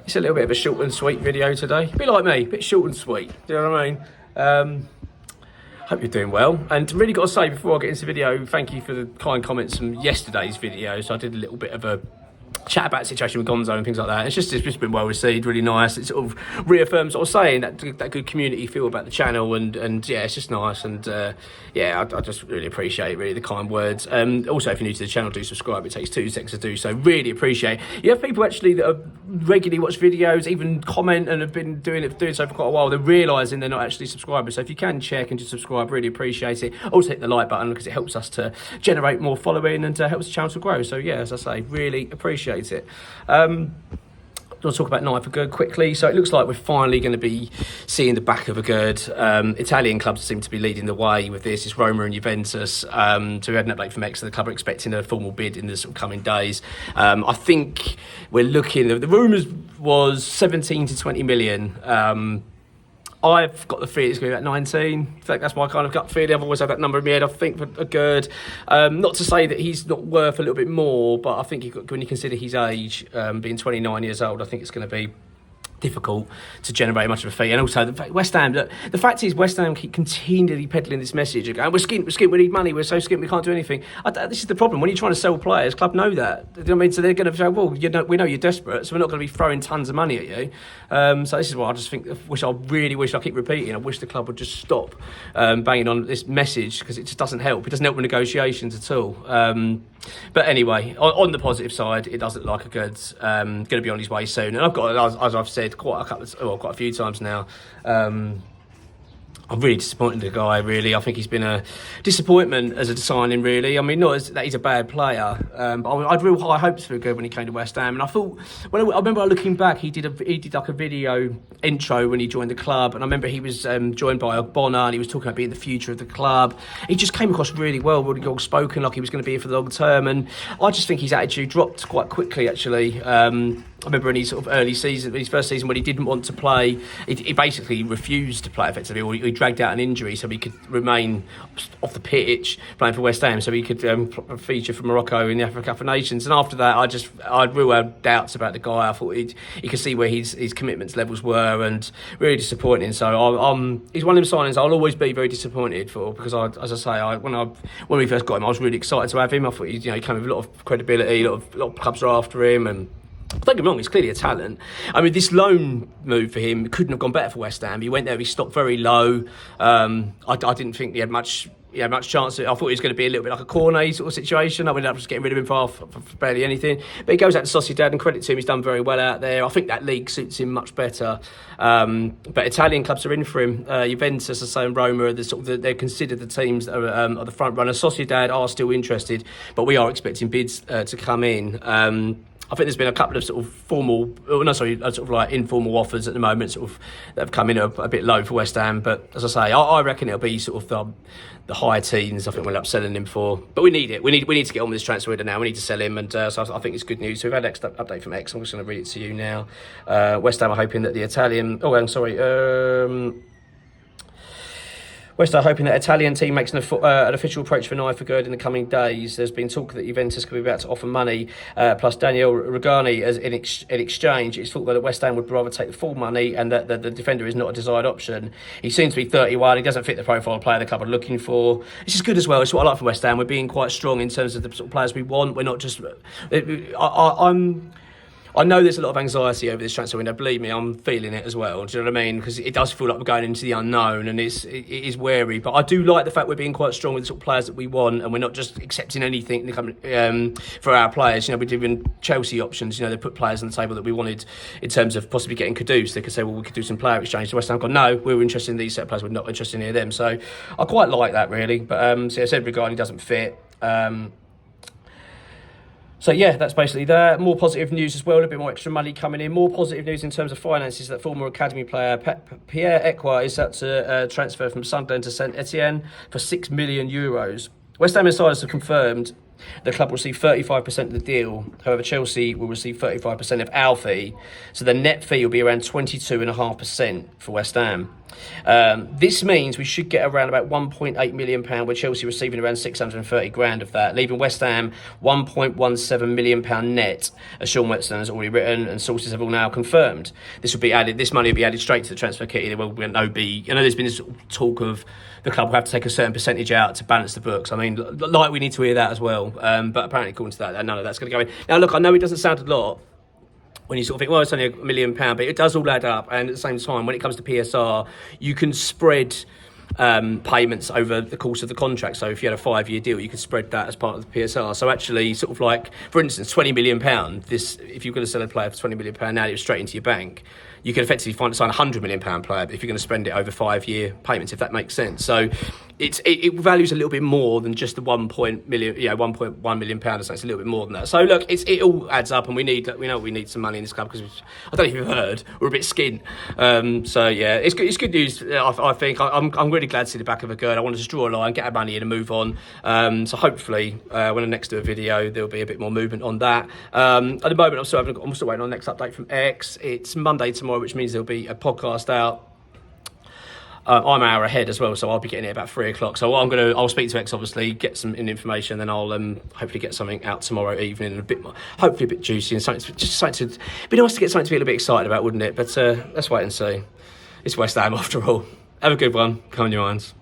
It's a little bit of a short and sweet video today. A bit like me, a bit short and sweet. Do you know what I mean? Hope you're doing well. And really got to say before I get into the video, thank you for the kind comments from yesterday's video. So I did a little bit of a chat about the situation with Gonzo and things like that. It's just been well received, really nice. It sort of reaffirms what I was saying, that good community feel about the channel, and yeah, it's just nice. And yeah, I just really appreciate really the kind words. Also, if you're new to the channel, do subscribe. It takes 2 seconds to do so. Really appreciate. You have people actually that have regularly watch videos, even comment, and have been doing so for quite a while. They're realising they're not actually subscribers. So if you can check and just subscribe, really appreciate it. Also hit the like button because it helps us to generate more following and helps the channel to grow. So yeah, as I say, really appreciate it. I'll talk about Nayef Aguerds quickly. So it looks like we're finally going to be seeing the back of Aguerds. Italian clubs seem to be leading the way with this. It's Roma and Juventus. So we had an update from X. The club are expecting a formal bid in the sort of coming days. I think we're looking. The rumours was 17 to 20 million. I've got the feeling it's going to be about 19. I think that's my kind of gut feeling. I've always had that number in my head. I think for Aguerds, not to say that he's not worth a little bit more, but I think when you consider his age, being 29 years old, I think it's going to be difficult to generate much of a fee. And also the fact West Ham, the fact is West Ham keep continually peddling this message of going, we're skint, we need money, we're so skint, we can't do anything. This is the problem. When you're trying to sell players, club know that. You know what I mean? So they're going to say, well, we know you're desperate, so we're not going to be throwing tons of money at you. So this is what I just think, I keep repeating, I wish the club would just stop banging on this message, because it just doesn't help. It doesn't help with negotiations at all. But anyway, on the positive side, it does look like Aguerds going to be on his way soon. And I've got, as I've said quite a few times now, I'm really disappointed in the guy, really. I think he's been a disappointment as a signing, really. I mean, not that he's a bad player, but I had real high hopes for Aguerds when he came to West Ham. And I thought, I remember looking back, he did like a video intro when he joined the club. And I remember he was joined by Bonner, and he was talking about being the future of the club. He just came across really well, really well spoken, like he was going to be here for the long term. And I just think his attitude dropped quite quickly, actually. I remember in his sort of early season, his first season, when he didn't want to play, he basically refused to play effectively, or he dragged out an injury so he could remain off the pitch playing for West Ham, so he could feature for Morocco in the Africa Cup of Nations. And after that, I had real doubts about the guy. I thought he could see where his commitments levels were, and really disappointing. So he's one of them signings I'll always be very disappointed for, because as I say, when we first got him, I was really excited to have him. I thought he came with a lot of credibility, a lot of clubs are after him, and don't get me wrong, he's clearly a talent. I mean, this loan move for him couldn't have gone better for West Ham. He went there, he stopped very low. I didn't think he had much chance. I thought he was going to be a little bit like a Cornet sort of situation. I ended up just getting rid of him for barely anything. But he goes out to Sociedad, and credit to him, he's done very well out there. I think that league suits him much better. But Italian clubs are in for him. Juventus, as I say, and Roma are they're considered the teams that are the front runners. Sociedad are still interested, but we are expecting bids to come in. I think there's been a couple of sort of informal offers at the moment, sort of, that have come in a bit low for West Ham. But as I say, I reckon it'll be sort of the higher teens. I think we'll end up selling him for. But we need it. We need to get on with this transfer window now. We need to sell him, and so I think it's good news. So we've had an update from X. I'm just going to read it to you now. West Ham are hoping that the Italian. Oh, I'm sorry. West Ham hoping that Italian team makes an official approach for Nayef Aguerds in the coming days. There's been talk that Juventus could be about to offer money, plus Daniel Rugani as in exchange. It's thought that West Ham would rather take the full money, and that the defender is not a desired option. He seems to be 31. He doesn't fit the profile of player the club are looking for. This is good as well. It's what I like from West Ham. We're being quite strong in terms of the sort of players we want. We're not just. I know there's a lot of anxiety over this transfer window. Believe me, I'm feeling it as well. Do you know what I mean? Because it does feel like we're going into the unknown, and it is wary. But I do like the fact we're being quite strong with the sort of players that we want, and we're not just accepting anything for our players. We're doing Chelsea options. They put players on the table that we wanted in terms of possibly getting Kudus. They could say, well, we could do some player exchange. So West Ham gone, no, we were interested in these set of players. We're not interested in any of them. So I quite like that, really. But so I said regarding doesn't fit. So yeah, that's basically that. More positive news as well, a bit more extra money coming in. More positive news in terms of finances, that former academy player Pierre Ekwahs is set to transfer from Sunderland to Saint Etienne for €6 million. West Ham insiders have confirmed the club will receive 35% of the deal. However, Chelsea will receive 35% of our fee. So the net fee will be around 22.5% for West Ham. This means we should get around about £1.8 million, with Chelsea receiving around 630 grand of that, leaving West Ham £1.17 million net, as Sean Whetstone has already written and sources have all now confirmed. This money will be added straight to the transfer kitty. There will there's been this talk of the club will have to take a certain percentage out to balance the books. I mean, we need to hear that as well. But apparently, according to that, none of that's going to go in. Now, look, I know it doesn't sound a lot when you sort of think, well, it's only £1 million, but it does all add up. And at the same time, when it comes to PSR, you can spread payments over the course of the contract. So if you had a 5-year deal, you could spread that as part of the PSR. So actually, sort of like, for instance, £20 million, if you're going to sell a player for £20 million now, it's straight into your bank. You can effectively sign a £100 million player, but if you're going to spend it over 5-year payments, if that makes sense. So it values a little bit more than just the £1.1 million or something. It's a little bit more than that. So look, it all adds up, and we know we need some money in this club because I don't know if you've heard, we're a bit skint. So yeah, it's good news. I think I'm really glad to see the back of Aguerd. I want to just draw a line, get our money in, and move on. So hopefully, when I next do a video, there'll be a bit more movement on that. At the moment, I'm still waiting on the next update from X. It's Monday tomorrow, which means there'll be a podcast out. I'm an hour ahead as well, so I'll be getting it about 3 o'clock. So I'll speak to X, obviously, get some information, then I'll hopefully get something out tomorrow evening, and hopefully a bit juicy and something to be nice to get something to be a little bit excited about, wouldn't it? But let's wait and see. It's West Ham after all. Have a good one. Come on, your minds.